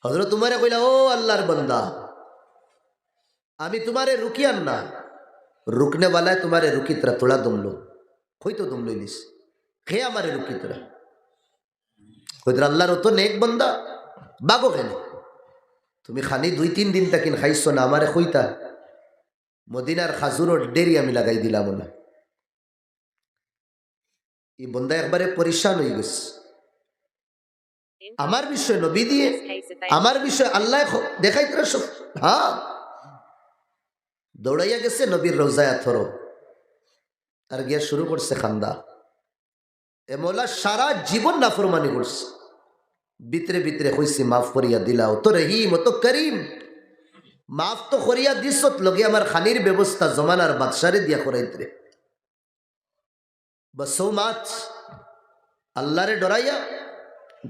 হযরত উমরে কইলা, ও আল্লাহর বান্দা, আমি তোমারে রুকিয়ান না, रुकने वाला है तुम्हारे रुकी तरह थोड़ा दम लो कोई तो दम लो इलिस खे हमारे रुकी तरह कोई तरह अल्लाह रो तो नेक बंदा बागो खेले तुम्हें खानी 2-3 दिन तक इन खाइसो ना हमारे खोईता मदीनार खाजुरो डेरी আমি লাগাই দিলাম না এই বন্দা একবারে পরিশান হয়ে গেছে আমার বিষয় নবী দিয়ে আমার বিষয় আল্লাহ দেখাইতে সব হ্যাঁ দৌড়াইয়া গেছে নবীর রওজায় থরো আর গিয়া শুরু করছে খান্দা এ মৌলা সারা জীবন নাফরমানি করছে ভিতরে ভিতরে কইছি মাফ করিয়া দিলাও তো রহিম তো করিম মাফ তো করিয়া দিছত লগে আমার খানির ব্যবস্থা জমানার বাদশারে দিয়া করাইতে বসো মাছ আল্লাহরে ডরাইয়া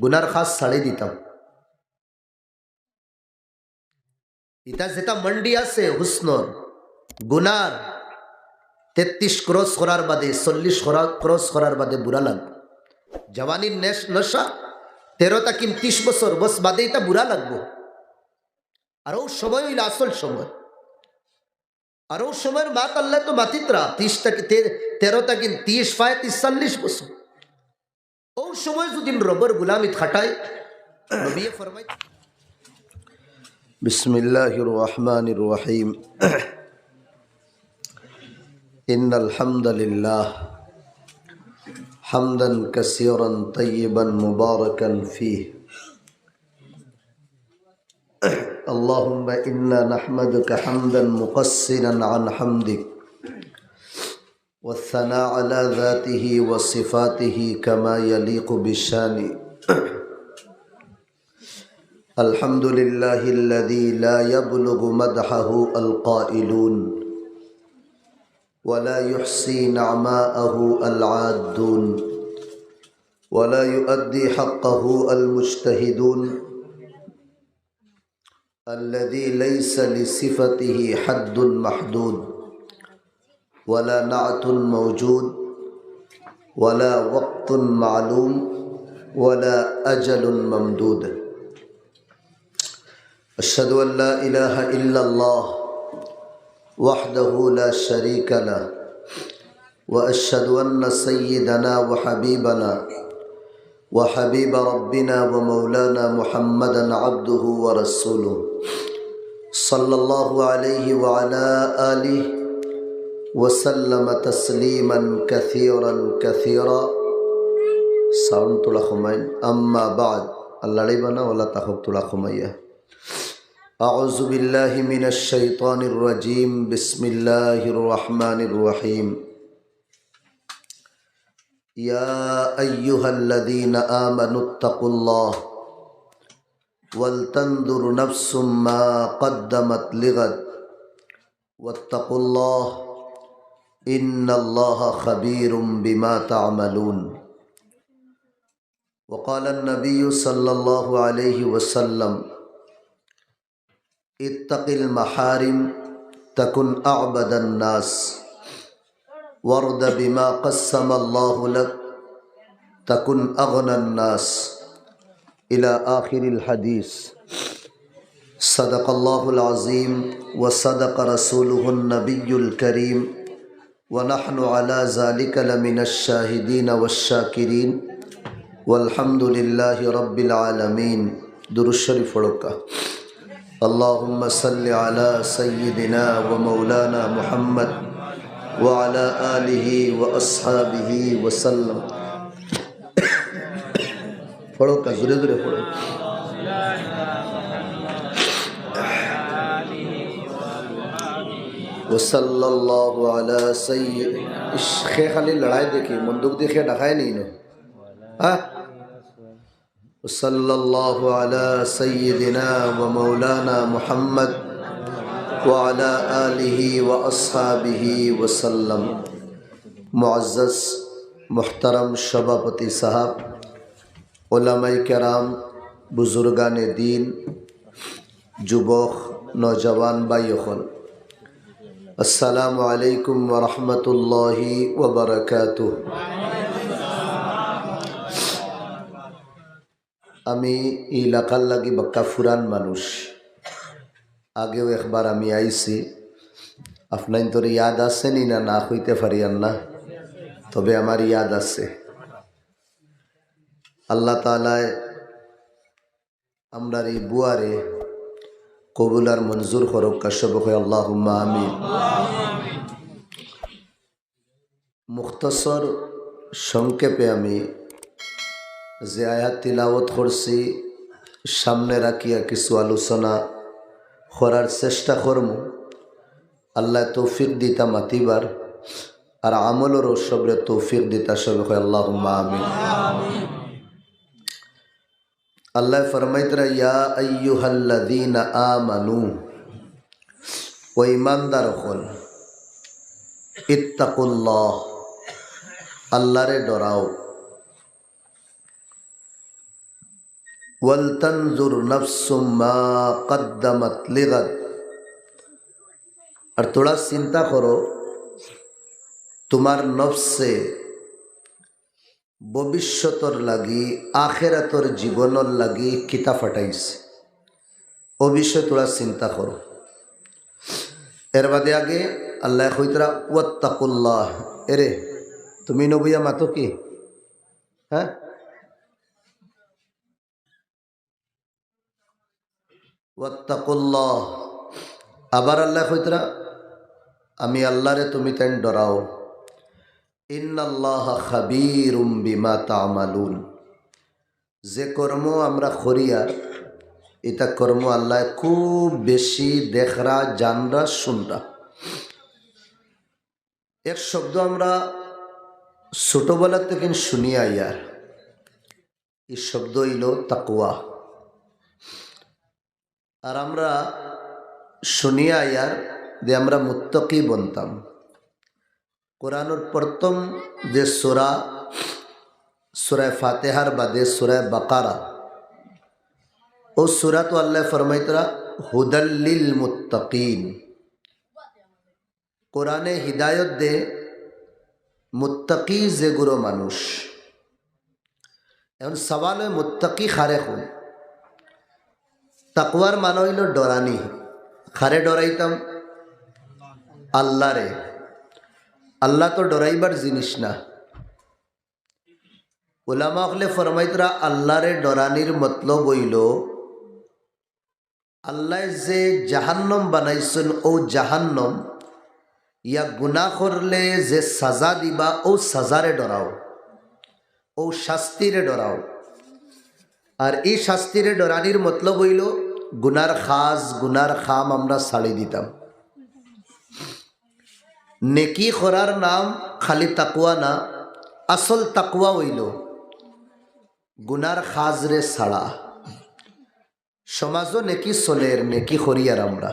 গুনার খাস ছাড়ি দিতাম ইটা যেটা মন্ডি আছে হুসনর গুনার 33 ক্রস করার বাদে 40 ক্রস করার বাদে বুড়া লাগবে জওয়ানির নশা 13 তা 30 বছর বস বাদে এটা বুড়া লাগবে আর ও সময় হইল আসল সময় আর ও সময়ের বাত আল্লাহ তো মাতিত্রা 30 তা 13 তা 30 ফায় 40 বছর ও সময় যদি রবের গোলামি খাটায় নবী ফরমায় বিসমিল্লাহির রহমানির রহিম إن الحمد لله حمدا كثيرا طيبا مباركا فيه اللهم إنا نحمدك حمدا مقصرا عن حمدك والثناء على ذاته وصفاته كما يليق بشانه الحمد لله الذي لا يبلغ مدحه القائلون ولا يحصي نعماءه العادون ولا يؤدي حقه المجتهدون الذي ليس لصفته حد محدود ولا نعت موجود ولا وقت معلوم ولا أجل ممدود أشهد أن لا إله إلا الله وحده لا شريك له وأشهد أن سيدنا وحبيبنا وحبيب ربنا ومولانا محمدا عبده ورسوله صلى الله عليه وعلى آله وسلم تسليما كثيرا كثيرا ساوند لخمين أما بعد الله ليبنا ولا تخبط لخمية أعوذ بالله من الشيطان الرجيم بسم الله الرحمن الرحيم يا أيها الذين آمنوا اتقوا الله ولتنظر نفس ما قدمت لغد واتقوا الله إن الله خبير بما تعملون وقال النبي صلى الله عليه وسلم اتق المحارم تكن أعبد الناس وارض بما قسم الله لك تكن أغنى الناس إلى آخر الحديث صدق الله العظيم وصدق رسوله النبي الكريم ونحن على ذلك لمن الشاهدين والشاكرين والحمد لله رب العالمين درود الشريف ولك اللهم صل على سيدنا ومولانا محمد وعلى آله وأصحابه وسلم पढ़ो का जुरे जुरे पढ़ो वसल्लल्लाहु अला सय्यद इश्क़े खाली लड़ाई देखी बंदूक देखे ढकाए नहीं नो हाँ वसल्लल्लाहु अला सय्यदिना व मौलाना मुहम्मद व अला आलिहि व अस्हाबिहि वसल्लम मुअज़्ज़ज़ मुहतरम सभापति साहब उलमाए केराम बुजुर्गान दीन जुबक नौजवान भाइयों अस्सलामु अलैकुम व रहमतुल्लाहि व बरकातुहू আমি এই এলাকার লাগি বাক্কা ফুরান মানুষ। আগেও একবার আমি আইছি, আপনার তোর ইয়াদ আছে নি না না হইতে পারি না, তবে আমার ইয়াদ আছে। আল্লাহ তাআলায় আমরার এই বুয়ারে কবুল আর মঞ্জুর করুক কাশ্যপ হয়, আল্লাহুম্মা আমিন। মুখতসর সংক্ষেপে আমি যে আয়াত তিলাওয়াত করছি সামনে রাখিয়া কিছু আলোচনা করার চেষ্টা করব। আল্লাহ তৌফিক দিতা মাতিবার আর আমলেরও সবরে তৌফিক দিতা সবে হয়, আল্লাহুম্মা আমিন। আল্লাহ ফরমাইতরা, ইয়া আইয়ুহাল্লাযীনা আমানু, ও ঈমানদার হল, ইত্তাকুল্লাহ, আল্লাহরে ডরাও, ওয়াল তানজুর নাফসুম মা কদ্দামাত লিগাদ, আর তোরা চিন্তা করো তোমার নফসে ভবিষ্যতর লাগি আখেরাতর জীবনর লাগি কিতা ফাটাইছে, ও বিষয়ে তোরা চিন্তা করো। এর বাদে আগে আল্লাহ কইতরা ওয়াত্তাকুল্লাহ, এরে তুমি নবুয়া মাতো কি? হ্যাঁ, ওয়াত্তাকুল্লাহ। আবার আল্লাহ কইতরা আমি আল্লাহরে তুমি তেন ডরাও। ইন্নাল্লাহা খাবীরুম বিমা তা'মালুন, যে কর্ম আমরা করিয়ার এটা কর্ম আল্লাহ খুব বেশি দেখরা, জানরা, শুনরা। এক শব্দ আমরা ছোটবেলা থেকে শুনিয়া ইয়ার, এই শব্দ হইল তাকওয়া। আর আমরা শুনিয়া ইয়ার যে আমরা মুত্তাকি বনতাম। কোরআনের প্রথম যে সূরা, সূরা ফাতিহার বাদে সূরা বাকারা, ও সূরা তো আল্লাহ ফরমাইতরা হুদাল লিল মুত্তাকিন, কোরআনে হিদায়ত দে মুত্তাকি যে গুরু মানুষ। এখন সওয়াল হয় মুত্তাকি খারে কোন? তাকওয়ার মানে হইল ডরানি। খারে ডরাইতাম আল্লাহরে। আল্লাহ তো ডরাইবার জিনিস না। উলামা হলে ফরমাইতরা আল্লাহরে ডরানির মতলব হইল আল্লাহ যে জাহান্নম বানাইছেন, ও জাহান্নম ইয়া গুনাহ করলে যে সাজা দিবা, ও সাজারে ডরাও, ও শাস্তিরে ডরাও। আর এই শাস্তিরে ডরানির মতলব হইল গুনার খাজ, গুনার খাম আমরা ছাড়ি দিতাম। নেকি করার নাম খালি তাকওয়া না, আসল তাকওয়া হইল গুনার খাজরে ছাড়া। সমাজও নেকি চলের, নেকি করিয়ার আমরা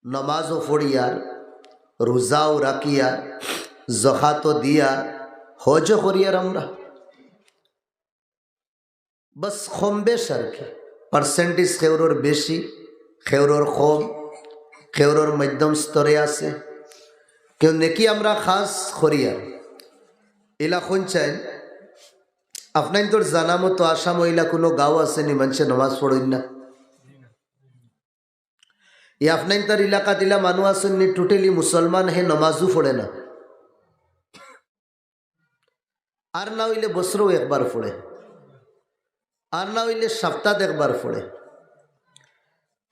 নমাজও পড়িয়ার, রোজাও রাখিয়ার, জকাতও দিয়ার, হজও করিয়ার আমরা। বস কম বেশ আর কি, পার্সেন্টেজ খেউরোর বেশি, খেউরোর কম, খেউরোর মধ্যম স্তরে আছে। কেউ নেকি আমরা খাস করিয়ার এলা কোন চাই। আপনার তোর জানা মতো আসাম মহিলা কোনো গাঁও আসেনি মানুষে নমাজ পড়েন না? এই আপনার তার এলাকা দিলা মানুষ আসেননি টোটালি মুসলমান, হে নমাজও পড়ে না। আর না হইলে বছরও একবার পড়ে, আর না হইলে সপ্তাহ একবার পড়ে।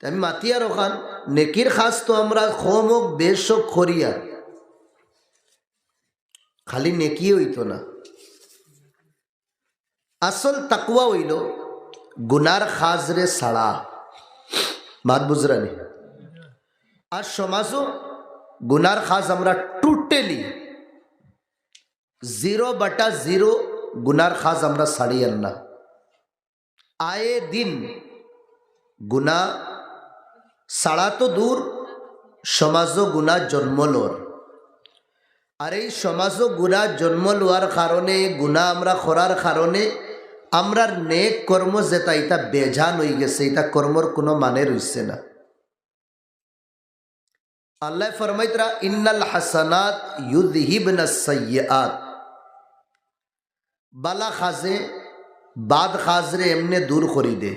আমি মাতিয়ার ওখান নেকির খাস তো আমরা কম হোক বেশ হোক করিয়ার, খালি নেকি হইতো না। আসল তাকওয়া হইল গুনার খাজরে ছাড়া। মাত বুঝরানি? আর সমাজও গুনার খাজ আমরা টোটালি 0/0 গুনার খাজ আমরা ছাড়িয়েন না। আয়ে দিন গুনা ছাড়া তো দূর, সমাজও গুনা জন্ম লোর। আর এই সমাজও গুনাহ জন্ম লওয়ার কারণে, গুনাহ আমরা করার কারণে আমরার নেক কর্ম যেটা এটা বেজান হয়ে গেছে, এটা কর্মর কোনো মানে রইছে না। আল্লাহ ফরমাইতরা ইন্নাল হাসানাত ইউযহিবনাস সাইয়্যাত, বালা খাজে বাদ খাজরে এমনে দূর করি দে।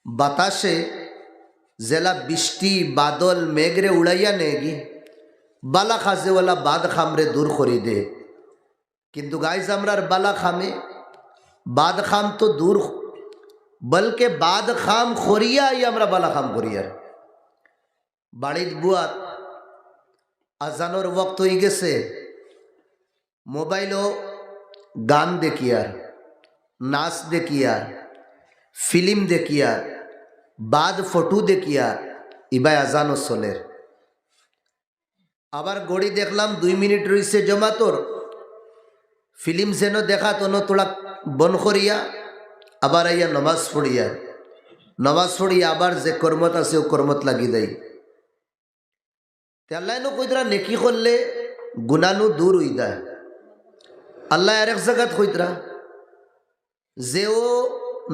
বাতাসে জেলা বৃষ্টি বাদল মেঘরে উড়াইয়া নেগি বালা খাজেওয়ালা বাদ খামরে দূর করি দে। কিন্তু গাইজ আমরার বালা খামে বাদ খাম তো দূর, বলকে বাদ খাম খরিয়া আমরা বালা খাম করিয়ার। বাড়ির বুয়াত আজানোর ওয়াক্ত হয়ে গেছে, মোবাইলও গান দেখিয়ার, নাচ দেখিয়ার, ফিল্ম দেখিয়ার, বাদ ফটো দেখিয়ার ইবাই আজানও চলের। আবার গড়ি দেখলাম 2 মিনিট রয়েছে জমাতর, ফিল্ম যেন দেখা তোনো তোলা বন করিয়া আবার আইয়া নমাজ পড়িয়া, নমাজ পড়িয়া আবার যে কর্মত আছে ও কর্মত লাগি দেয়। আল্লাহ কইতরা নেকি করলে গুনানু দূর হই দেয়। আল্লাহ আর এক জায়গাত কইতরা যে ও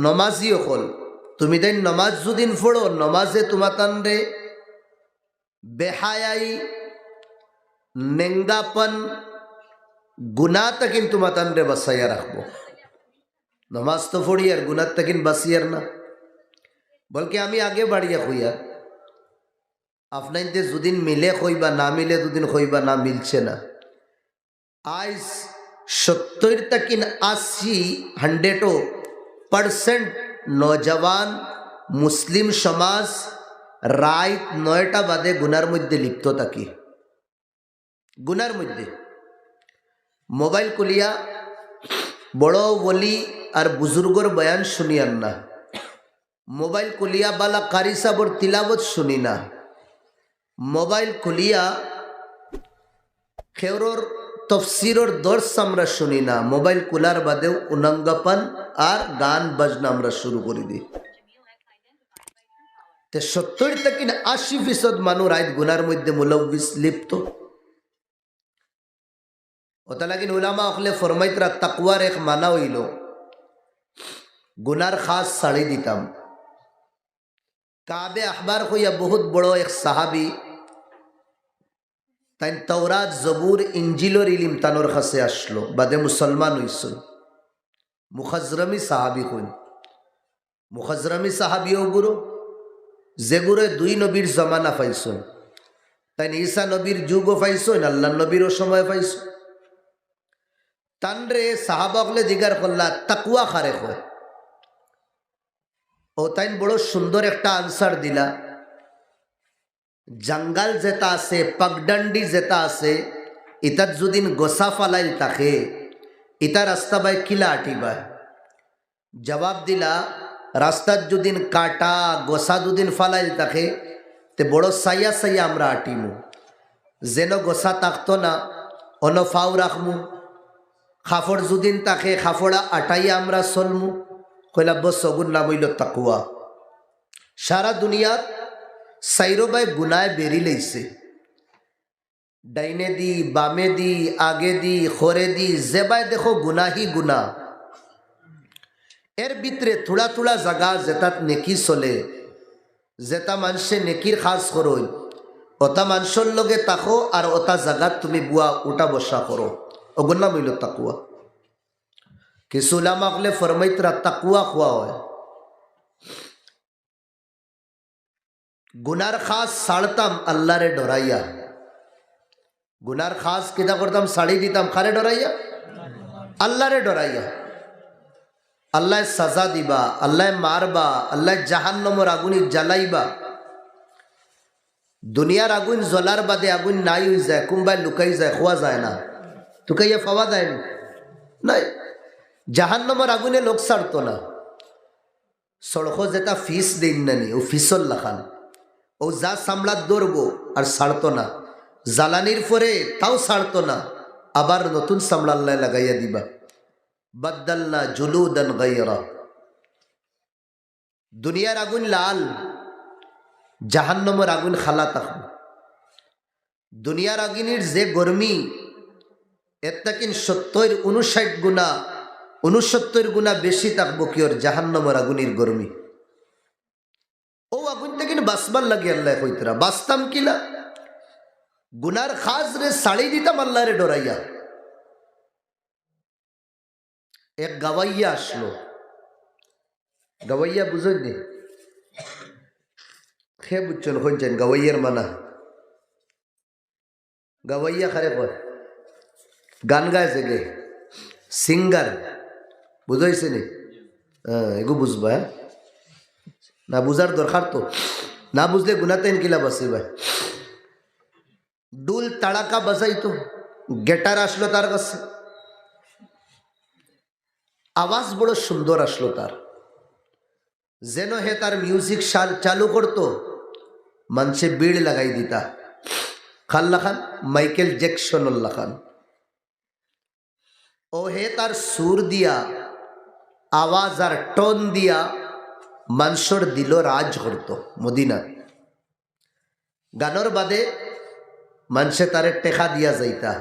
নমাজি অকল, তুমি তাই নমাজ যদিন পড়ো নমাজে তোমাতান রে বেহায়াই নেঙ্গাপন গুনাহ তাকিন তোমাতান রে বাসাইয়া রাখবো। নমাজ তো পড়ি আর গুনাহ তাকিন বাসিয়ার না, বলকে আমি আগে বাড়িয়া কইয়া আপনাইতে যদিন মিলে কইবা না মিলে দুদিন কইবা না মিলছে না। আজ 70 তাকিন 80-100% নৌজওয়ান মুসলিম সমাজ রাত 9টা বাদে গুনার মধ্যে লিপ্ত থাকি। গুনার মধ্যে মোবাইল কুলিয়া বড় বলি আর বুজুর্গর বয়ান শুনিয়ান না, মোবাইল কুলিয়া বালা কারি সাবর তিলাবত শুনি না, মোবাইল খুলিয়া খেওরর তফসিরর দর্শ আমরা শুনি না, মোবাইল কুলার বাদেও উলঙ্গপন আর গান বাজনা আমরা শুরু করে দিই। 70 থেকে 80% মানুষ রাত গুনার মধ্যে মুলব্বিস লিপ্ত। ওটা লাগিন উলামা অকলে ফরমাইতরা তাকওয়ার এক মানা হইল গুনার খাস সাড়ি দিতাম। কাবে আখবার হইয়া বহুত বড় এক সাহাবি, তাই তওরাত জবুর ইঞ্জিলর ইলিম তানোর কাছে আসলো, বাদে মুসলমান হইসুন। মুখাজরমি সাহাবি হইন, মুখাজরমি সাহাবিও গুরু যে গুরু 2 নবীর জমানা পাইছুন, তাই ঈসা নবীর যুগও পাইছুন, আল্লাহ নবীরও সময় পাইছুন। তানরে সাহাবাকলে দিগার করলা তাকওয়া খারে হয়, ও তাই বড় সুন্দর একটা আনসার দিলা। জঙ্গল যেটা আছে, পগডন্ডি যেটা আছে, ইতার যদিন গোসা ফালাইল থাকে ইতা রাস্তা বাই কিলা আটিবায়। জবাব দিলা রাস্তার যদিন কাটা গোসা দুদিন ফালাইল থাকে তে বড় সাইয়া সাইয়া আমরা আটিমু, যেন গোসা থাকতো না অন ফাও রাখমু। খাফড় যদিন থাকে খাফড়া আটাইয়া আমরা চলমু। কইলা বস সগুন নাম হইল তাকওয়া। সারা দুনিয়াত সাইরোবাই গুনায় বেরি লইছে, ডাইনে দি বামে দি আগে দি খরে দি যেবাই দেখো গুনাহি গুনা। এর ভিতরে থোড়া থোড়া জায়গা যেটাত নেকি চলে, যেটা মানুষে নেকির খাস করই ওটা মানুষের লগে তাকো আর ওটা জায়গাত তুমি বুয়া উঠা বসা করো, ওগুর নাম হইল তাকওয়া। কিছু উলামা কলে ফরমাইতরা তাকওয়া খোয়া হয় গুনার খাস সাড়তাম আল্লাহরে ডরাইয়া। গুনার খাস কিতা করতাম সাড়ি দিতাম খারে ডরাইয়া, আল্লাহরে ডরাইয়া। আল্লাহ সাজা দিবা, আল্লাহ মারবা, আল্লাহ জাহান্নামের আগুনে জ্বালাইবা। দুনিয়ার আগুন জ্বলার বাদে আগুন নাই হয়ে যায়, কুম্বাই লুকাই যায়, খোয়া যায় না, টুকাইয়া পাওয়া যায় না নাই। জাহান্নামের আগুনে লোক ছাড়তো না, সড়ক যেটা ফিস দিন নানি ও ফিসল লাখান, ও যা সামলাত ধরবো আর ছাড়তো না, জ্বালানির পরে তাও ছাড়তো না, আবার নতুন সামলাল্লাহ লাগাইয়া দিবা। বদলনা জুলুদান গায়রা। দুনিয়ার আগুন লাল, জাহান্নামের আগুন খালা থাকবো। দুনিয়ার আগুনের যে গরমি এর তাকিন 70-59 গুণা 69 গুণা বেশি থাকবো কি ওর জাহান্নামের আগুনের গরমি। ও আগুন থেকে বাসবার লাগে আল্লাহ কইতরা বাসতাম কিলা গুনার খাস রে সাড়ি দিতাম আল্লাহ রে ডরাইয়া। এক গাওয়াইয়া আসলো। গাওয়াইয়া বুঝেন নি? খে বুঝছেন হইছেন গাওয়াইয়ার মানা? গাওয়াইয়া খারে কয় গান গাইছে গে, সিঙ্গার। বুঝাইছে নি? এগু বুঝবা, হ্যাঁ? না বুঝার দরকার তো, না বুঝলে গুনাতেন কিলা বাসি ভাই। ডুল তাড়াকা বাজাইতো, গেটার আসলো তার কাছে, আওয়াজ বড় সুন্দর আসলো তার, যেন হে তার মিউজিক চালু করতো মানুষে বিড় লাগাই দিতা। খাল্লা খান, মাইকেল জ্যাকসন খান। ও হে তার সুর দিয়া, আওয়াজ আর টোন দিয়া মানুষের দিল রাজ করত। মদিনা গানর বাদে মানুষে তারে টেকা দিয়া যাইতা,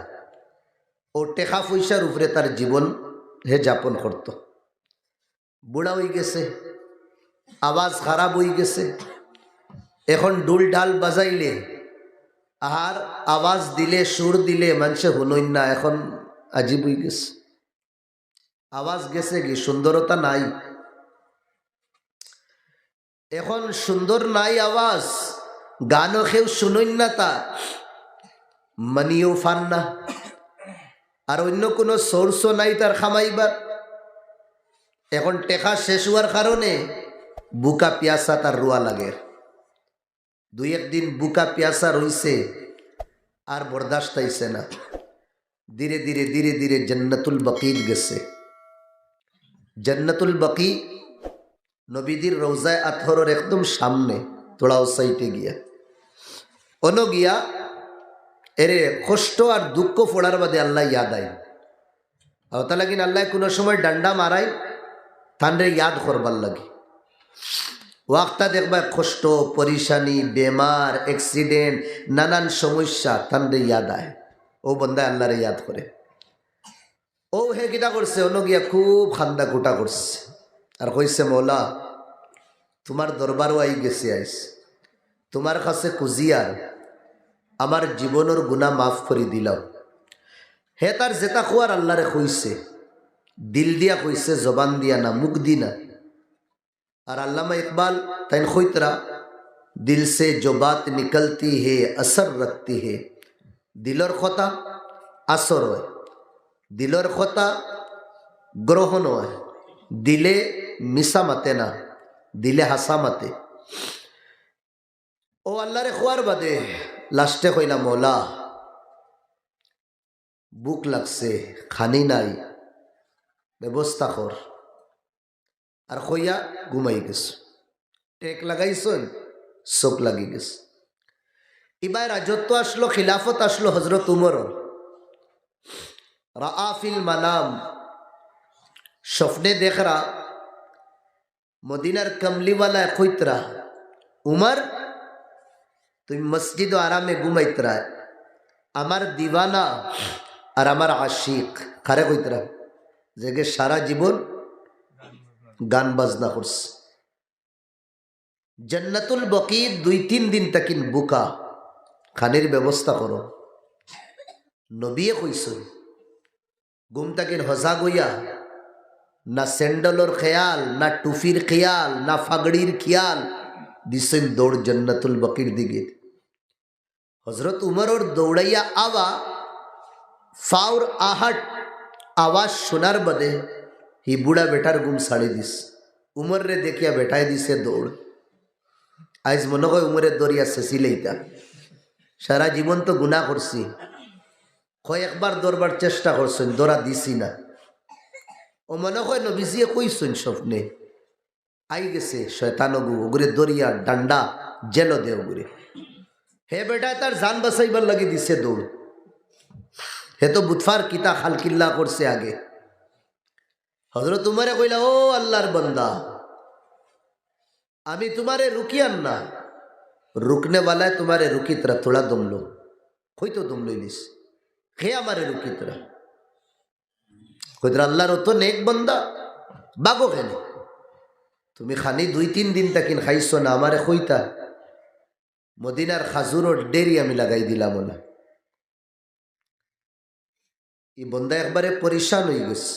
ও টেকা পয়সার উপরে তার জীবন হে যাপন করত। বুড়া হয়ে গেছে, আওয়াজ খারাপ হয়ে গেছে, এখন ডুল ঢাল বাজাইলে আর আওয়াজ দিলে সুর দিলে মানুষে হুনইন না, এখন আজীব হয়ে গেছে। আওয়াজ গেছে কি, সুন্দরতা নাই, এখন সুন্দর নাই আওয়াজ, গানও কেউ শুনইন না, তা মানিও ফান না, আর অন্য কোনো সোর্সও নাই তার খামাইবার। এখন টেকা শেষ হওয়ার কারণে বুকা পিয়াসা তার রুয়া লাগে। দুই একদিন বুকা পিয়াসা রইছে, আর বরদাস্ত হইছে না। ধীরে ধীরে ধীরে ধীরে জান্নাতুল বকিত গেছে। জান্নাতুল বকি নবীদের রওজায় আতহরের একদম সামনে, তোড়া ও সাইটে গিয়া অন গিয়া এরে কষ্ট আর দুঃখ ফোড়ার বাদে আল্লাহ ইয়াদ আই। আওতা লাগিন আল্লাহ কোনো সময় ডান্ডা মারাই তানরে ইয়াদ করবার লাগে। ওয়াক্তা দেখবা কষ্ট, পরিশানি, বেমার, অ্যাক্সিডেন্ট, নানান সমস্যা তানরে ইয়াদ আয়। ও বন্দা আল্লাহরে ইয়াদ করে। ও হে কিটা করছে, অন গিয়া খুব খান্দা গোটা করছে, আর কইছে মৌলা তোমার দরবারও আই গেছে, আইস তোমার কাছে কুজিয়ার আমার জীবনের গুনাহ মাফ করে দিলাম। হে তার জেতা খুয়ার আল্লাহরে কইছে, দিল দিয়া কইছে, জবান দিয়া না, মুখ দি না। আর আল্লামা ইকবাল তাইন খৈতরা, দিল সে জো বাত নিকলতি হে আসর রখতি হে। দিলর কথা আসর হয়, দিলর কথা গ্রহণ হয়, দিলে মিশা মাতে না, দিলে হাসা মাতে। ও আল্লাহরে খোয়ার বাদে লাস্টে কইলা মৌলা বুক লাগছে, খানি নাই, ব্যবস্থা কর। আর কইয়া ঘুমাই গেছে। টেক লাগাইছেন, চোখ লাগি গেছে। এবার রাজত্ব আসলো, খিলাফত আসলো হজরত উমর। রাআফিল মানাম, স্বপ্নে দেখরা মদিনার কমলিওয়ালা কইতরা উমর তুমি মসজিদ আরামে ঘুমাইতরা, আমার দিওয়ানা আর আমার আশিক খারে কইতরা যে সারা জীবন গান বাজনা করছে। জান্নাতুল বকি 2-3 দিন তাকিন বুকা, খানির ব্যবস্থা করো। নবিয়ে কইছেন ঘুম তাকিন হজা গইয়া, না স্যান্ডেলর খেয়াল, না টুফির খেয়াল, না ফাগড়ির খেয়াল, দিছেন দৌড় জান্নাতুল বকির দিকে। হজরত উমর দৌড়াইয়া আওয়া ফাউর আহাট আওয়াজ শোনার বাদে হি বুড়া বেটার ঘুম ছাড়ি দিস। উমর রে দেখিয়া বেটাই দিছে দৌড়। আজ মনে হয় উমরের দরিয়া শেষিলেইতা, সারা জীবন তো গুনাহ করছি, কয়েকবার দৌড়বার চেষ্টা করছেন, দৌড়া দিছি না। ও মনে হয় নবীজিয়ে কইছেন স্বপ্নে আই গেছে শয়তানগু ওগুরে দরিয়া ডান্ডা জেল দে ওগুরে। হে বেটা তার জান বাঁচাইবার লাগি দিছে দৌড়। হে তো বুধফার কিতা খালকিল্লা করছে আগে। হযরত উমরে কইলা ও আল্লাহর বান্দা, আমি তোমারে রুকিয়ান না, रुकने वाला है तुम्हारे रुकी तरह, थोड़ा दम लो। कोई तो दम लो इलिस खे हमारे रुकी तरह। कोई तरह अल्लाह रो तो नेक बंदा बागो खेने तुम्हें खानी 2-3 दिन तक इन खाइसो ना हमारे खोईता मदिनार खाजूर और डेरी আমি লাগাই দিলাম না। এই বন্দা একবারে পরিশান হয়ে গেছে।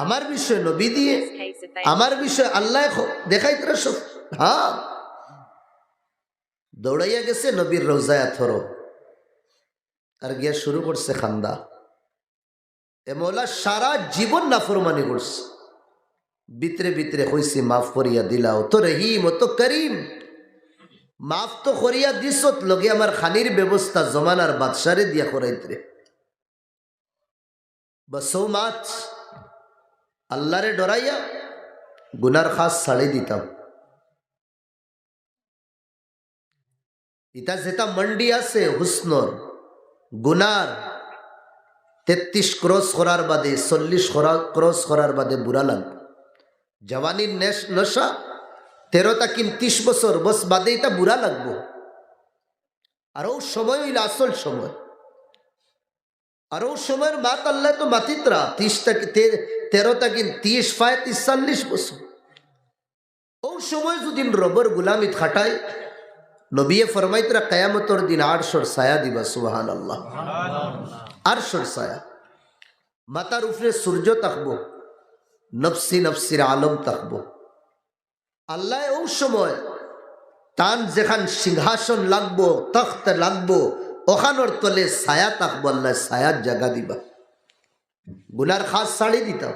আমার বিষয় নবী দিয়ে, আমার বিষয় আল্লাহ দেখাইতে সব। হ্যাঁ, দৌড়াইয়া গেছে নবীর রোজায় থরো, আর গিয়া শুরু করছে খান্দা। এ মৌলা সারা জীবন নাফরমানি করছে, ভিতরে ভিতরে হইছি মাফ করিয়া দিলাও তো রহিম ও তো করিম। মাফ তো করিয়া দিছত, লগে আমার খানির ব্যবস্থা জমানার বাদশারে দিয়া করাইতে। বসো মাছ আল্লাহরে ডরাইয়া গুনার খাস ছাড়ি দিতাম। ইতা যেটা মন্ডি আছে হুসনর গুনার 33 ক্রস করার বাদে 40 ক্রস করার বাদে বুড়া লাগ। জওয়ানির নশা 13 তা 30 বছর বস বাদে এটা বুড়া লাগবো। আর ও সময় হইল আসল সময়। আর ও সময়ের মাত আল্লাহ তো মাতিতরা 13 তা 30 ফায় 40 বছর। ও সময় যদি রবর গুলামিত খাটায়, নবিয়ে ফরমাইতরা কিয়ামতের দিন 800 ছায়া দিবা। সুবহানাল্লাহ, 800 ছায়া। মাথার উপরে সূর্য থাকবো, নফসি নফসির আলম থাকবো। আল্লাহ ও সময় তান যেখান সিংহাসন লাগবো, তখ্ত লাগবো, ওখানোর তলে ছায়া থাকবো। আল্লাহ ছায়ার জায়গা দিবা। গুনার খাস ছাড়ি দিতাম।